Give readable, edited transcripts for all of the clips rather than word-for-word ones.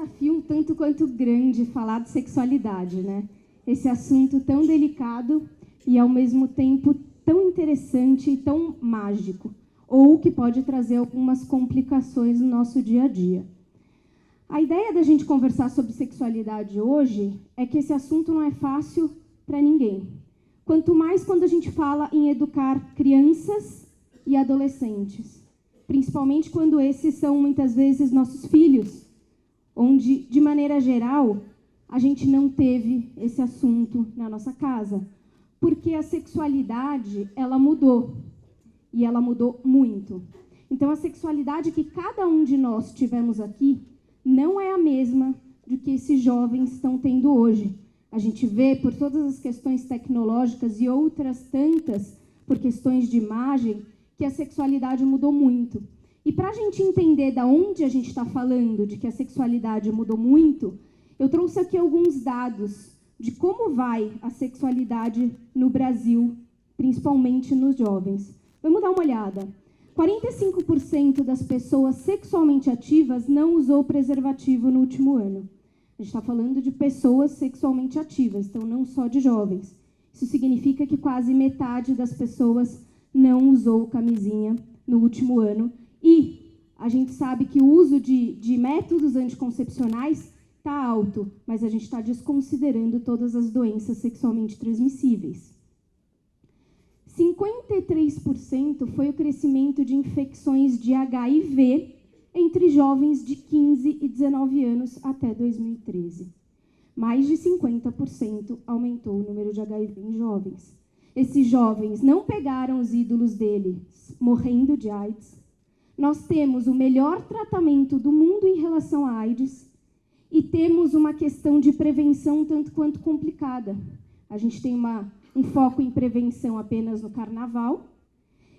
desafio um tanto quanto grande falar de sexualidade, né? Esse assunto tão delicado e, ao mesmo tempo, tão interessante e tão mágico, ou que pode trazer algumas complicações no nosso dia a dia. A ideia da gente conversar sobre sexualidade hoje é que esse assunto não é fácil para ninguém. Quanto mais quando a gente fala em educar crianças e adolescentes, principalmente quando esses são, muitas vezes, nossos filhos, onde, de maneira geral, a gente não teve esse assunto na nossa casa. Porque a sexualidade, ela mudou. E ela mudou muito. Então, a sexualidade que cada um de nós tivemos aqui não é a mesma do que esses jovens estão tendo hoje. A gente vê, por todas as questões tecnológicas e outras tantas, por questões de imagem, que a sexualidade mudou muito. E para a gente entender de onde a gente está falando de que a sexualidade mudou muito, eu trouxe aqui alguns dados de como vai a sexualidade no Brasil, principalmente nos jovens. Vamos dar uma olhada. 45% das pessoas sexualmente ativas não usou preservativo no último ano. A gente está falando de pessoas sexualmente ativas, então não só de jovens. Isso significa que quase metade das pessoas não usou camisinha no último ano. E a gente sabe que o uso de métodos anticoncepcionais está alto, mas a gente está desconsiderando todas as doenças sexualmente transmissíveis. 53% foi o crescimento de infecções de HIV entre jovens de 15 e 19 anos até 2013. Mais de 50% aumentou o número de HIV em jovens. Esses jovens não pegaram os ídolos deles morrendo de AIDS. Nós temos o melhor tratamento do mundo em relação à AIDS e temos uma questão de prevenção tanto quanto complicada. A gente tem um foco em prevenção apenas no carnaval.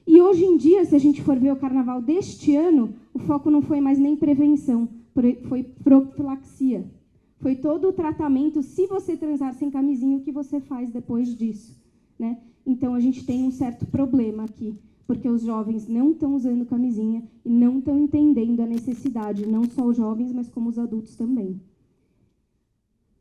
E hoje em dia, se a gente for ver o carnaval deste ano, o foco não foi mais nem prevenção, foi profilaxia. Foi todo o tratamento, se você transar sem camisinha, o que você faz depois disso, né? Então, a gente tem um certo problema aqui, porque os jovens não estão usando camisinha e não estão entendendo a necessidade, não só os jovens, mas como os adultos também.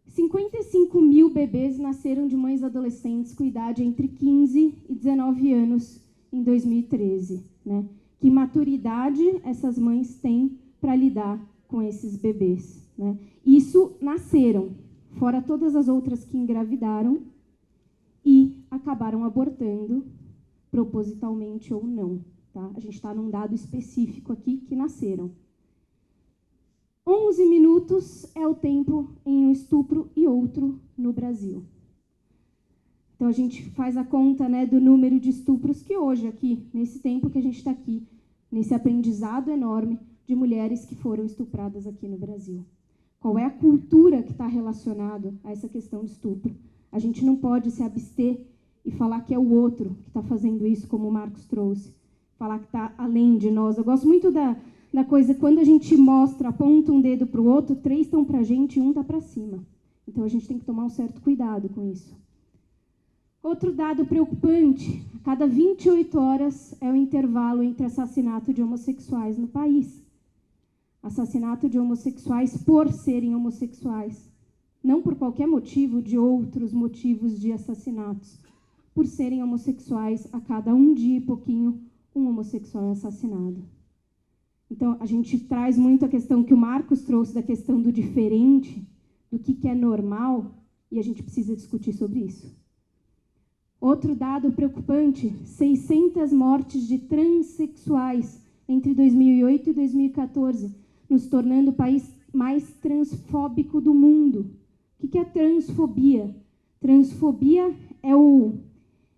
55 mil bebês nasceram de mães adolescentes com idade entre 15 e 19 anos em 2013. Né? Que maturidade essas mães têm para lidar com esses bebês? Né? Isso nasceram, fora todas as outras que engravidaram e acabaram abortando, propositalmente ou não. Tá? A gente está num dado específico aqui que nasceram. 11 minutos é o tempo em um estupro e outro no Brasil. Então, a gente faz a conta, né, do número de estupros que hoje, aqui, nesse tempo que a gente está aqui, nesse aprendizado enorme de mulheres que foram estupradas aqui no Brasil. Qual é a cultura que está relacionada a essa questão de estupro? A gente não pode se abster e falar que é o outro que está fazendo isso, como o Marcos trouxe. Falar que está além de nós. Eu gosto muito da coisa, quando a gente mostra, aponta um dedo para o outro, 3 estão para a gente e 1 está para cima. Então, a gente tem que tomar um certo cuidado com isso. Outro dado preocupante, a cada 28 horas é o intervalo entre assassinato de homossexuais no país. Assassinato de homossexuais por serem homossexuais. Não por qualquer motivo, de outros motivos de assassinatos. Por serem homossexuais, a cada um dia e pouquinho, um homossexual é assassinado. Então, a gente traz muito a questão que o Marcos trouxe da questão do diferente, do que é normal, e a gente precisa discutir sobre isso. Outro dado preocupante, 600 mortes de transexuais entre 2008 e 2014, nos tornando o país mais transfóbico do mundo. O que é transfobia? Transfobia é o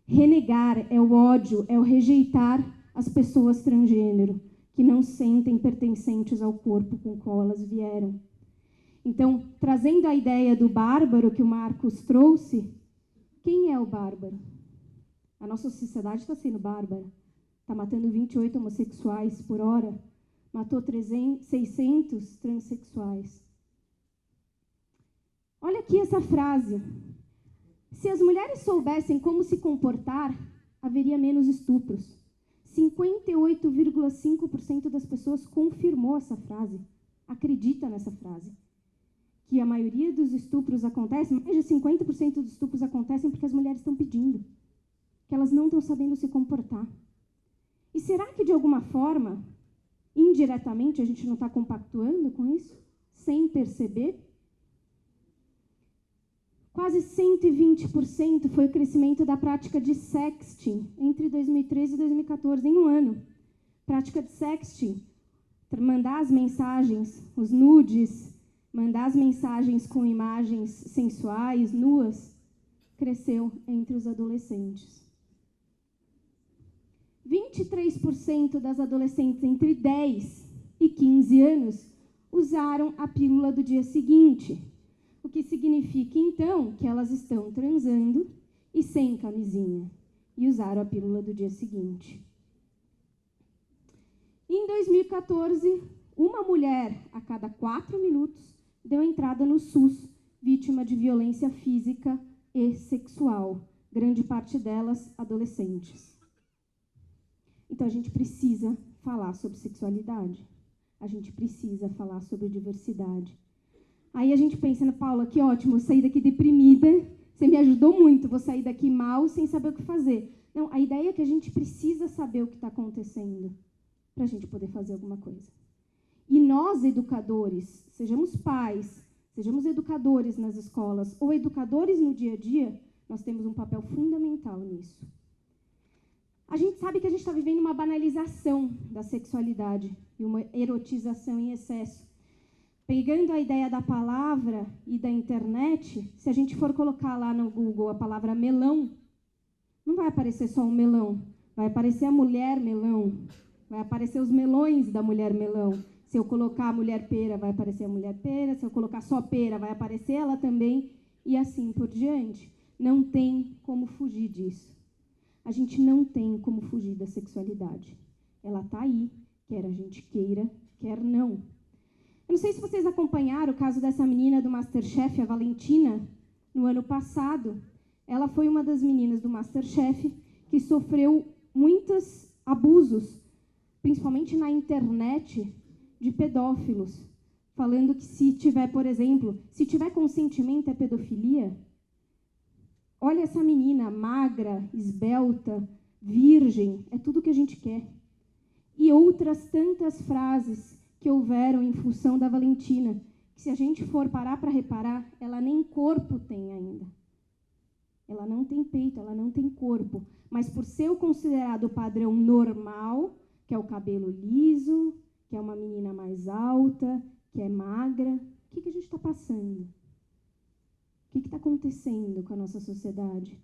renegar, é o ódio, é o rejeitar as pessoas transgênero, que não sentem pertencentes ao corpo com o qual elas vieram. Então, trazendo a ideia do bárbaro que o Marcos trouxe, quem é o bárbaro? A nossa sociedade está sendo bárbara. Está matando 28 homossexuais por hora, matou 600 transexuais. Olha aqui essa frase. Se as mulheres soubessem como se comportar, haveria menos estupros. 58,5% das pessoas confirmou essa frase, acredita nessa frase. que a maioria dos estupros acontece, mais de 50% dos estupros acontecem porque as mulheres estão pedindo, que elas não estão sabendo se comportar. E será que, de alguma forma, indiretamente, a gente não está compactuando com isso, sem perceber? Quase 120% foi o crescimento da prática de sexting entre 2013 e 2014, em um ano. Prática de sexting, mandar as mensagens, os nudes, mandar as mensagens com imagens sensuais, nuas, cresceu entre os adolescentes. 23% das adolescentes entre 10 e 15 anos usaram a pílula do dia seguinte, o que significa, então, que elas estão transando e sem camisinha, e usaram a pílula do dia seguinte. Em 2014, uma mulher a cada 4 minutos deu entrada no SUS, vítima de violência física e sexual, grande parte delas adolescentes. Então, a gente precisa falar sobre sexualidade. A gente precisa falar sobre diversidade. Aí a gente pensa, Paula, que ótimo, vou sair daqui deprimida, você me ajudou muito, vou sair daqui mal, sem saber o que fazer. Não, a ideia é que a gente precisa saber o que está acontecendo para a gente poder fazer alguma coisa. E nós, educadores, sejamos pais, sejamos educadores nas escolas ou educadores no dia a dia, nós temos um papel fundamental nisso. A gente sabe que a gente está vivendo uma banalização da sexualidade e uma erotização em excesso. Pegando a ideia da palavra e da internet, se a gente for colocar lá no Google a palavra melão, não vai aparecer só um melão, vai aparecer a mulher melão, vai aparecer os melões da mulher melão. Se eu colocar a mulher pera, vai aparecer a mulher pera, se eu colocar só pera, vai aparecer ela também, e assim por diante. Não tem como fugir disso. A gente não tem como fugir da sexualidade. Ela está aí, quer a gente queira, quer não. Eu não sei se vocês acompanharam o caso dessa menina do MasterChef, a Valentina, no ano passado. Ela foi uma das meninas do MasterChef que sofreu muitos abusos, principalmente na internet, de pedófilos, falando que se tiver, por exemplo, se tiver consentimento é pedofilia. Olha essa menina, magra, esbelta, virgem, é tudo que a gente quer. E outras tantas frases que houveram em função da Valentina, que se a gente for parar para reparar, ela nem corpo tem ainda. Ela não tem peito, ela não tem corpo. Mas por ser o considerado padrão normal, que é o cabelo liso, que é uma menina mais alta, que é magra, o que a gente está passando? O que está acontecendo com a nossa sociedade?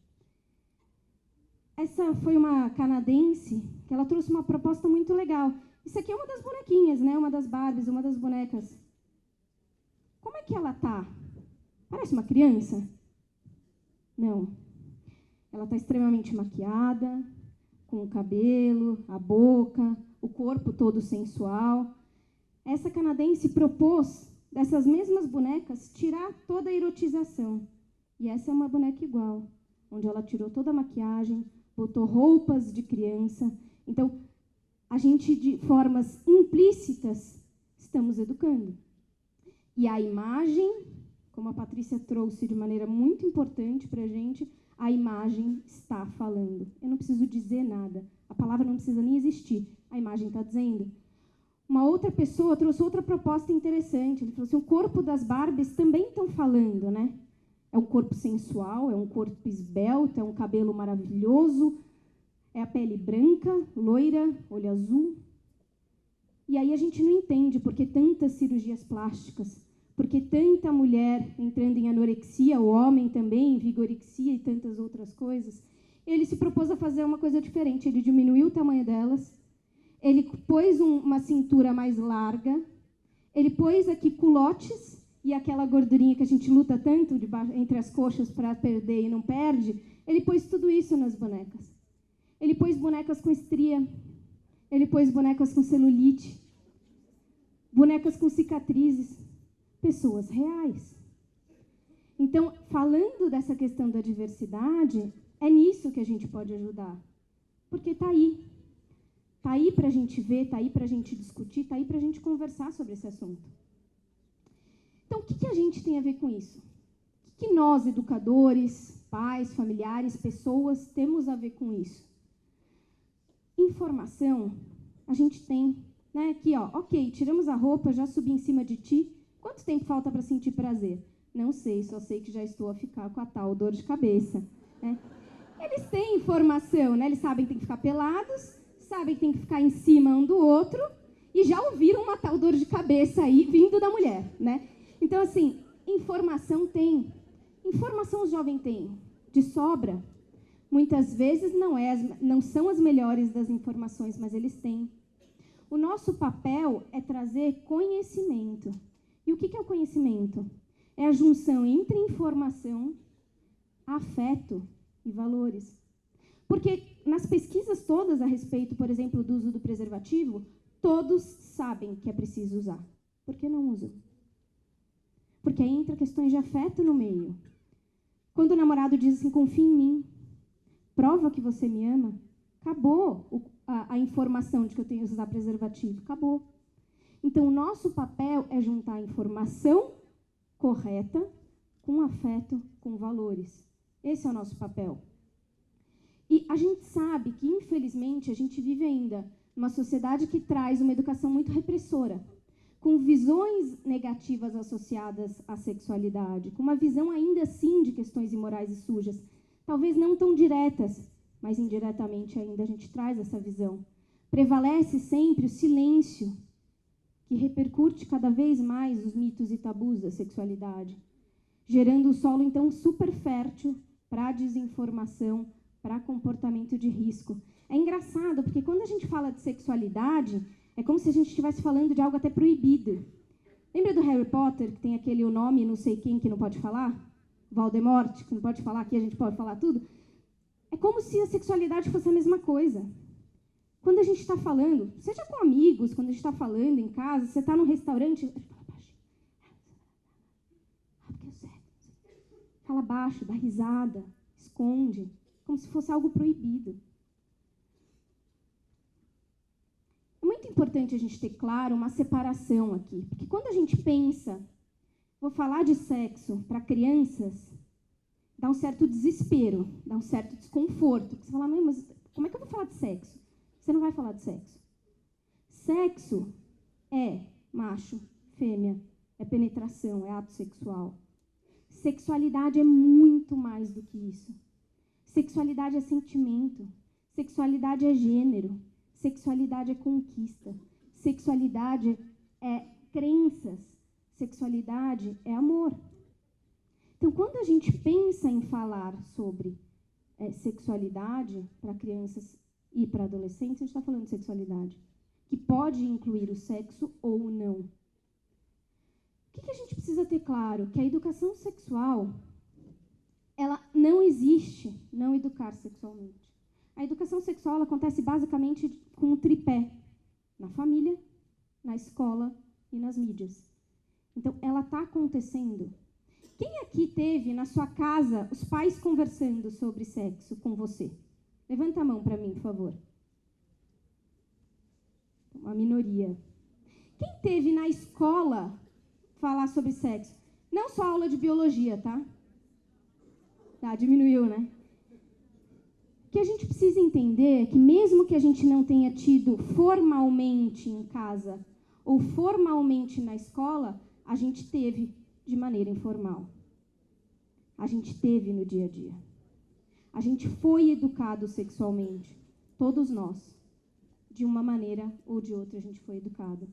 Essa foi uma canadense que ela trouxe uma proposta muito legal. Isso aqui é uma das bonequinhas, né? Uma das Barbies, uma das bonecas. Como é que ela está? Parece uma criança? Não. Ela está extremamente maquiada, com o cabelo, a boca, o corpo todo sensual. Essa canadense propôs dessas mesmas bonecas, tirar toda a erotização. E essa é uma boneca igual, onde ela tirou toda a maquiagem, botou roupas de criança. Então, a gente, de formas implícitas, estamos educando. E a imagem, como a Patrícia trouxe de maneira muito importante para a gente, a imagem está falando. Eu não preciso dizer nada, a palavra não precisa nem existir, a imagem está dizendo. Uma outra pessoa trouxe outra proposta interessante. Ele falou assim, o corpo das Barbies também estão falando, né? É um corpo sensual, é um corpo esbelto, é um cabelo maravilhoso, é a pele branca, loira, olho azul. E aí a gente não entende por que tantas cirurgias plásticas, por que tanta mulher entrando em anorexia, o homem também, em vigorexia e tantas outras coisas. Ele se propôs a fazer uma coisa diferente, ele diminuiu o tamanho delas, ele pôs uma cintura mais larga, ele pôs aqui culotes e aquela gordurinha que a gente luta tanto entre as coxas para perder e não perde, ele pôs tudo isso nas bonecas. Ele pôs bonecas com estria, ele pôs bonecas com celulite, bonecas com cicatrizes, pessoas reais. Então, falando dessa questão da diversidade, é nisso que a gente pode ajudar, porque está aí. Está aí para a gente ver, está aí para a gente discutir, está aí para a gente conversar sobre esse assunto. Então, o que a gente tem a ver com isso? O que nós, educadores, pais, familiares, pessoas, temos a ver com isso? Informação, a gente tem, né? Aqui, ó, ok, tiramos a roupa, já subi em cima de ti. Quanto tempo falta para sentir prazer? Não sei, só sei que já estou a ficar com a tal dor de cabeça, né? Eles têm informação, né? Eles sabem que tem que ficar pelados, sabem que tem que ficar em cima um do outro e já ouviram uma tal dor de cabeça aí vindo da mulher, né? Então, assim, informação tem. Informação o jovem tem de sobra. Muitas vezes não são as melhores das informações, mas eles têm. O nosso papel é trazer conhecimento. E o que é o conhecimento? É a junção entre informação, afeto e valores. Porque nas pesquisas todas a respeito, por exemplo, do uso do preservativo, todos sabem que é preciso usar. Por que não usam? Porque aí entra questões de afeto no meio. Quando o namorado diz assim, confia em mim, prova que você me ama, acabou a informação de que eu tenho que usar preservativo, acabou. Então, o nosso papel é juntar a informação correta com afeto, com valores. Esse é o nosso papel. E a gente sabe que, infelizmente, a gente vive ainda numa sociedade que traz uma educação muito repressora, com visões negativas associadas à sexualidade, com uma visão ainda assim de questões imorais e sujas, talvez não tão diretas, mas indiretamente ainda a gente traz essa visão. Prevalece sempre o silêncio, que repercute cada vez mais os mitos e tabus da sexualidade, gerando um solo, então, super fértil para a desinformação, para comportamento de risco. É engraçado, porque quando a gente fala de sexualidade, é como se a gente estivesse falando de algo até proibido. Lembra do Harry Potter, que tem aquele o nome não sei quem que não pode falar? Voldemort, que não pode falar, aqui a gente pode falar tudo? É como se a sexualidade fosse a mesma coisa. Quando a gente está falando, seja com amigos, quando a gente está falando em casa, você está num restaurante, a gente fala baixo. Porque é sério. Fala baixo, dá risada, esconde, como se fosse algo proibido. É muito importante a gente ter claro uma separação aqui, porque quando a gente pensa, vou falar de sexo para crianças, dá um certo desespero, dá um certo desconforto. Você fala, não, mas como é que eu vou falar de sexo? Você não vai falar de sexo. Sexo é macho, fêmea, é penetração, é ato sexual. Sexualidade é muito mais do que isso. Sexualidade é sentimento, sexualidade é gênero, sexualidade é conquista, sexualidade é crenças, sexualidade é amor. Então, quando a gente pensa em falar sobre sexualidade para crianças e para adolescentes, a gente está falando de sexualidade, que pode incluir o sexo ou não. O que a gente precisa ter claro? Que a educação sexual, ela não existe não educar sexualmente. A educação sexual ela acontece basicamente com o tripé, na família, na escola e nas mídias. Então, ela está acontecendo. Quem aqui teve na sua casa os pais conversando sobre sexo com você? Levanta a mão para mim, por favor. Uma minoria. Quem teve na escola falar sobre sexo? Não só aula de biologia, tá? Tá, diminuiu, né? O que a gente precisa entender é que mesmo que a gente não tenha tido formalmente em casa ou formalmente na escola, a gente teve de maneira informal. A gente teve no dia a dia. A gente foi educado sexualmente. Todos nós. De uma maneira ou de outra, a gente foi educado.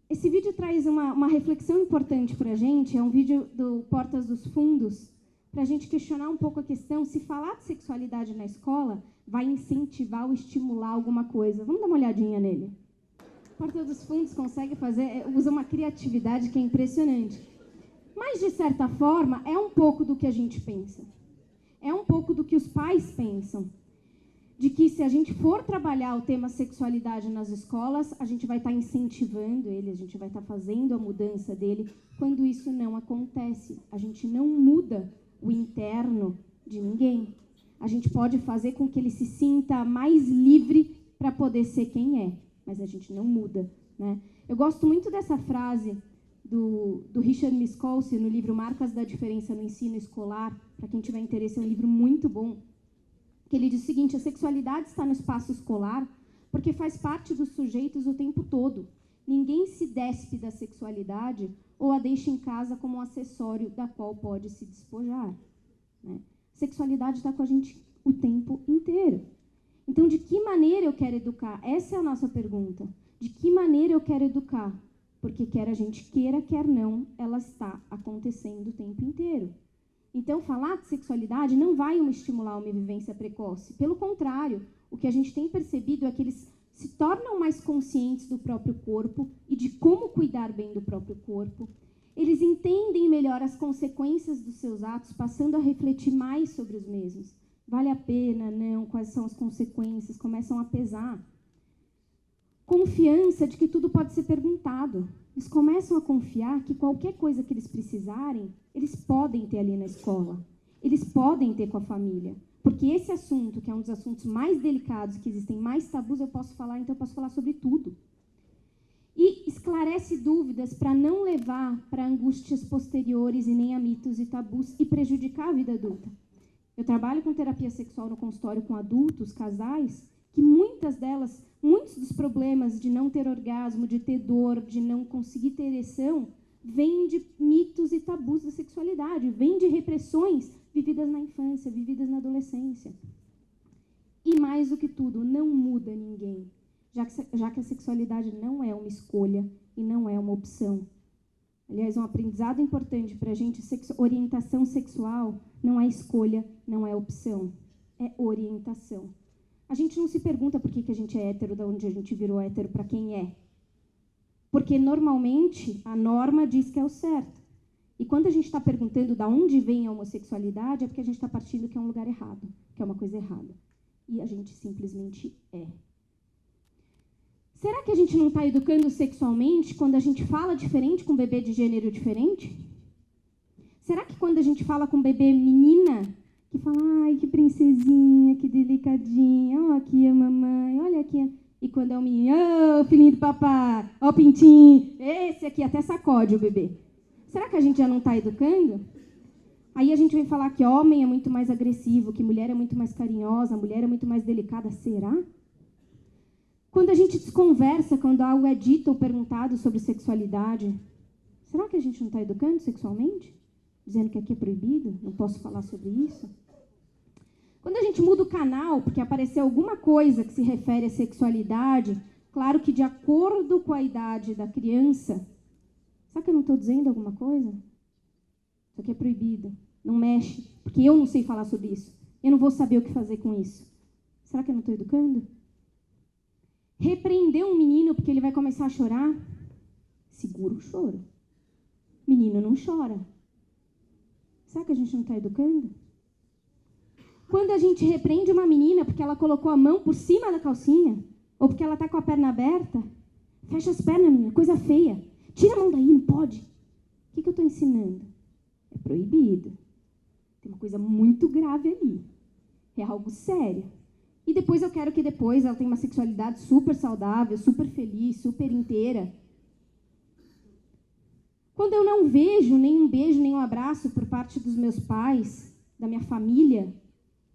Esse vídeo traz uma reflexão importante para a gente. É um vídeo do Portas dos Fundos, para a gente questionar um pouco a questão se falar de sexualidade na escola vai incentivar ou estimular alguma coisa. Vamos dar uma olhadinha nele. Portas dos Fundos consegue fazer, usa uma criatividade que é impressionante. Mas, de certa forma, é um pouco do que a gente pensa. É um pouco do que os pais pensam. De que se a gente for trabalhar o tema sexualidade nas escolas, a gente vai estar incentivando ele, a gente vai estar fazendo a mudança dele, quando isso não acontece. A gente não muda o interno de ninguém. A gente pode fazer com que ele se sinta mais livre para poder ser quem é, mas a gente não muda, né? Eu gosto muito dessa frase do Richard Miskolci, no livro Marcas da Diferença no Ensino Escolar. Para quem tiver interesse, é um livro muito bom. Que ele diz o seguinte: a sexualidade está no espaço escolar porque faz parte dos sujeitos o tempo todo. Ninguém se despe da sexualidade ou a deixa em casa como um acessório da qual pode se despojar, né? Sexualidade está com a gente o tempo inteiro. Então, de que maneira eu quero educar? Essa é a nossa pergunta. De que maneira eu quero educar? Porque quer a gente queira, quer não, ela está acontecendo o tempo inteiro. Então, falar de sexualidade não vai estimular uma vivência precoce. Pelo contrário, o que a gente tem percebido é que eles se tornam mais conscientes do próprio corpo e de como cuidar bem do próprio corpo. Eles entendem melhor as consequências dos seus atos, passando a refletir mais sobre os mesmos. Vale a pena? Não? Quais são as consequências? Começam a pesar. Confiança de que tudo pode ser perguntado. Eles começam a confiar que qualquer coisa que eles precisarem, eles podem ter ali na escola. Eles podem ter com a família. Porque esse assunto, que é um dos assuntos mais delicados, que existem mais tabus, eu posso falar, então eu posso falar sobre tudo. E esclarece dúvidas para não levar para angústias posteriores e nem a mitos e tabus e prejudicar a vida adulta. Eu trabalho com terapia sexual no consultório com adultos, casais, que muitos dos problemas de não ter orgasmo, de ter dor, de não conseguir ter ereção, vêm de mitos e tabus da sexualidade, vêm de repressões vividas na infância, vividas na adolescência. E mais do que tudo, não muda ninguém, já que a sexualidade não é uma escolha e não é uma opção. Aliás, um aprendizado importante para a gente, orientação sexual não é escolha, não é opção, é orientação. A gente não se pergunta por que a gente é hétero, de onde a gente virou hétero, para quem é. Porque, normalmente, a norma diz que é o certo. E quando a gente está perguntando de onde vem a homossexualidade, é porque a gente está partindo que é um lugar errado, que é uma coisa errada. E a gente simplesmente é. Será que a gente não está educando sexualmente quando a gente fala diferente com um bebê de gênero diferente? Será que quando a gente fala com um bebê menina, que fala, ai, que princesinha, que delicadinha, ó, aqui a mamãe, olha aqui. E quando é um menino, ô, filhinho do papai, ó, pintinho, esse aqui até sacode o bebê. Será que a gente já não está educando? Aí a gente vem falar que homem é muito mais agressivo, que mulher é muito mais carinhosa, mulher é muito mais delicada. Será? Quando a gente desconversa, quando algo é dito ou perguntado sobre sexualidade, será que a gente não está educando sexualmente? Dizendo que aqui é proibido, não posso falar sobre isso? Quando a gente muda o canal, porque apareceu alguma coisa que se refere à sexualidade, claro que de acordo com a idade da criança, será que eu não estou dizendo alguma coisa? Isso aqui é proibido, não mexe, porque eu não sei falar sobre isso. Eu não vou saber o que fazer com isso. Será que eu não estou educando? Repreender um menino porque ele vai começar a chorar? Segura o choro. Menino não chora. Será que a gente não está educando? Quando a gente repreende uma menina porque ela colocou a mão por cima da calcinha, ou porque ela está com a perna aberta, fecha as pernas, menina, coisa feia. Tira a mão daí, não pode. O que eu estou ensinando? É proibido. Tem uma coisa muito grave ali. É algo sério. E depois eu quero que depois ela tenha uma sexualidade super saudável, super feliz, super inteira. Quando eu não vejo nenhum beijo, nenhum abraço por parte dos meus pais, da minha família,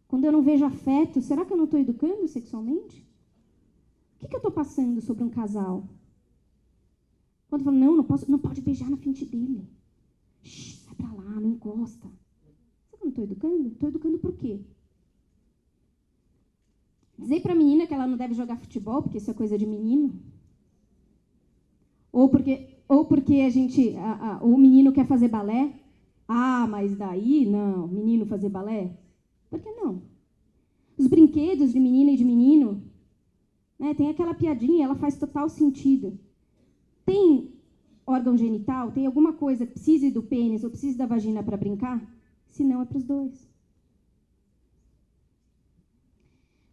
quando eu não vejo afeto, será que eu não estou educando sexualmente? O que eu estou passando sobre um casal? Quando eu falo, não pode beijar na frente dele. Shhh, sai pra lá, não encosta. Será que eu não estou educando? Estou educando por quê? Dizer para a menina que ela não deve jogar futebol, porque isso é coisa de menino? Ou porque o menino quer fazer balé? Ah, mas daí, não, menino fazer balé? Por que não? Os brinquedos de menina e de menino, né, tem aquela piadinha, ela faz total sentido. Tem órgão genital? Tem alguma coisa que precise do pênis ou precise da vagina para brincar? Se não, é para os dois.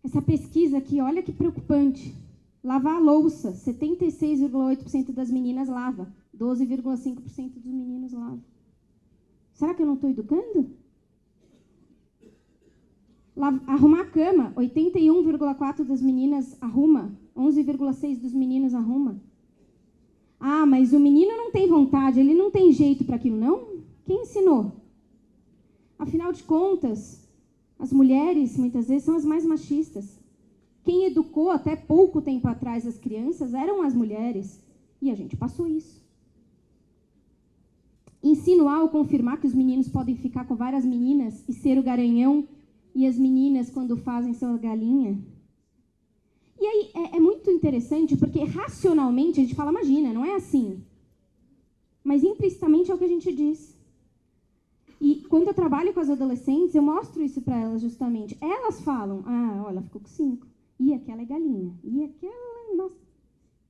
Essa pesquisa aqui, olha que preocupante. Lavar a louça, 76,8% das meninas lava, 12,5% dos meninos lavam. Será que eu não estou educando? Arrumar a cama, 81,4% das meninas arruma, 11,6% dos meninos arruma. Ah, mas o menino não tem vontade, ele não tem jeito para aquilo. Não? Quem ensinou? Afinal de contas, as mulheres, muitas vezes, são as mais machistas. Quem educou até pouco tempo atrás as crianças eram as mulheres. E a gente passou isso. Insinuar ou confirmar que os meninos podem ficar com várias meninas e ser o garanhão e as meninas, quando fazem, são a galinha. E aí é muito interessante, porque racionalmente a gente fala, imagina, não é assim. Mas implicitamente é o que a gente diz. E quando eu trabalho com as adolescentes, eu mostro isso para elas justamente. Elas falam, ah, olha, ela ficou com 5. E aquela é galinha. E aquela, nossa.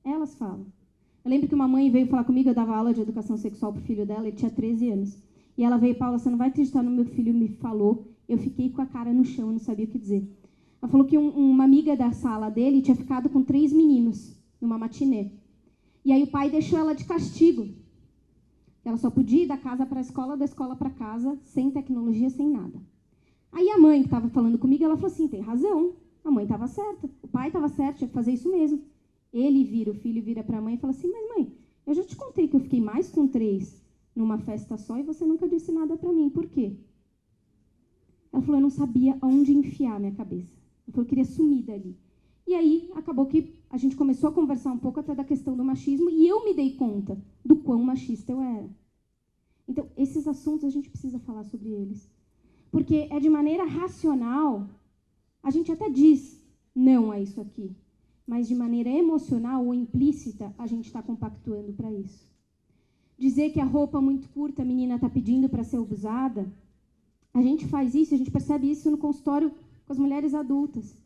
Elas falam. Eu lembro que uma mãe veio falar comigo, eu dava aula de educação sexual pro filho dela, ele tinha 13 anos. E ela veio, Paula, você não vai acreditar no meu filho me falou. Eu fiquei com a cara no chão, eu não sabia o que dizer. Ela falou que uma amiga da sala dele tinha ficado com 3 meninos numa matinê. E aí o pai deixou ela de castigo. Ela só podia ir da casa para a escola, da escola para casa, sem tecnologia, sem nada. Aí a mãe que estava falando comigo, ela falou assim, tem razão, a mãe estava certa, o pai estava certo, tinha que fazer isso mesmo. Ele vira, o filho vira para a mãe e fala assim, mas mãe, eu já te contei que eu fiquei mais com 3 numa festa só e você nunca disse nada para mim, por quê? Ela falou, eu não sabia aonde enfiar a minha cabeça. Ela falou, eu queria sumir dali. E aí, acabou que a gente começou a conversar um pouco até da questão do machismo e eu me dei conta do quão machista eu era. Então, esses assuntos a gente precisa falar sobre eles. Porque é de maneira racional, a gente até diz não a isso aqui, mas de maneira emocional ou implícita, a gente está compactuando para isso. Dizer que a roupa muito curta a menina está pedindo para ser abusada, a gente faz isso, a gente percebe isso no consultório com as mulheres adultas.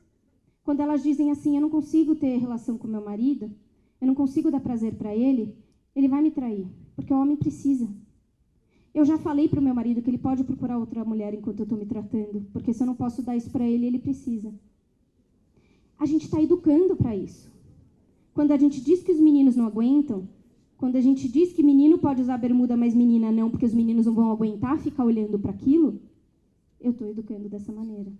Quando elas dizem assim, eu não consigo ter relação com meu marido, eu não consigo dar prazer para ele, ele vai me trair, porque o homem precisa. Eu já falei para o meu marido que ele pode procurar outra mulher enquanto eu estou me tratando, porque se eu não posso dar isso para ele, ele precisa. A gente está educando para isso. Quando a gente diz que os meninos não aguentam, quando a gente diz que menino pode usar bermuda, mas menina não, porque os meninos não vão aguentar ficar olhando para aquilo, eu estou educando dessa maneira.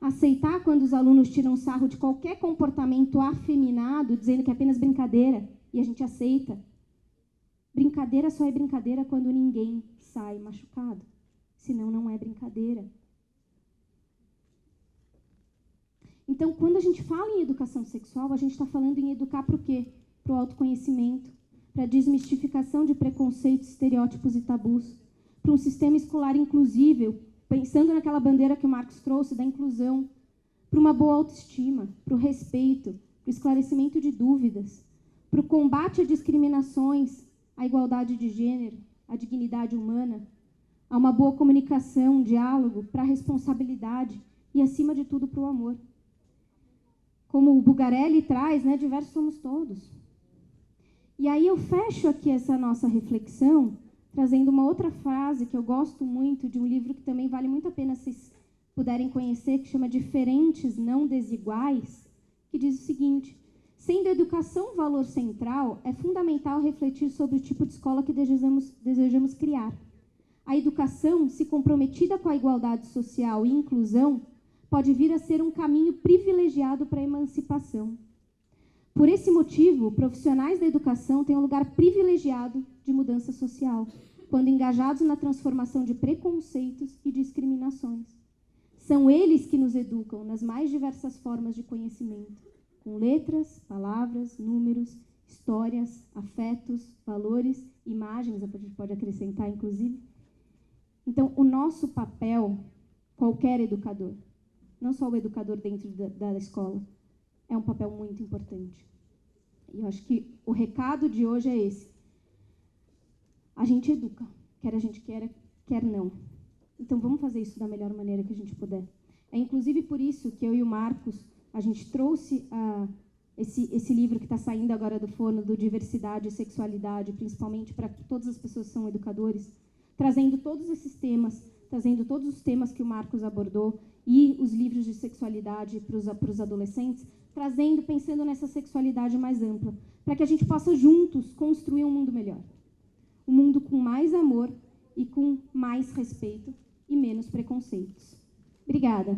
Aceitar quando os alunos tiram sarro de qualquer comportamento afeminado, dizendo que é apenas brincadeira, e a gente aceita. Brincadeira só é brincadeira quando ninguém sai machucado. Senão, não é brincadeira. Então, quando a gente fala em educação sexual, a gente está falando em educar para o quê? Para o autoconhecimento, para a desmistificação de preconceitos, estereótipos e tabus, para um sistema escolar inclusível, pensando naquela bandeira que o Marcos trouxe, da inclusão, para uma boa autoestima, para o respeito, para o esclarecimento de dúvidas, para o combate a discriminações, a igualdade de gênero, a dignidade humana, a uma boa comunicação, diálogo, para a responsabilidade e, acima de tudo, para o amor. Como o Bugarelli traz, né, diversos somos todos. E aí eu fecho aqui essa nossa reflexão, trazendo uma outra frase que eu gosto muito, de um livro que também vale muito a pena vocês puderem conhecer, que chama Diferentes, Não Desiguais, que diz o seguinte: sendo a educação um valor central, é fundamental refletir sobre o tipo de escola que desejamos criar. A educação, se comprometida com a igualdade social e inclusão, pode vir a ser um caminho privilegiado para a emancipação. Por esse motivo, profissionais da educação têm um lugar privilegiado de mudança social, quando engajados na transformação de preconceitos e discriminações. São eles que nos educam nas mais diversas formas de conhecimento, com letras, palavras, números, histórias, afetos, valores, imagens, a gente pode acrescentar, inclusive. Então, o nosso papel, qualquer educador, não só o educador dentro da escola, é um papel muito importante. E eu acho que o recado de hoje é esse. A gente educa, quer a gente queira, quer não. Então, vamos fazer isso da melhor maneira que a gente puder. É inclusive por isso que eu e o Marcos, a gente trouxe esse livro que está saindo agora do forno, do Diversidade e Sexualidade, principalmente para todas as pessoas que são educadores, trazendo todos esses temas, trazendo todos os temas que o Marcos abordou e os livros de sexualidade para os adolescentes, trazendo, pensando nessa sexualidade mais ampla, para que a gente possa juntos construir um mundo melhor. Um mundo com mais amor e com mais respeito e menos preconceitos. Obrigada.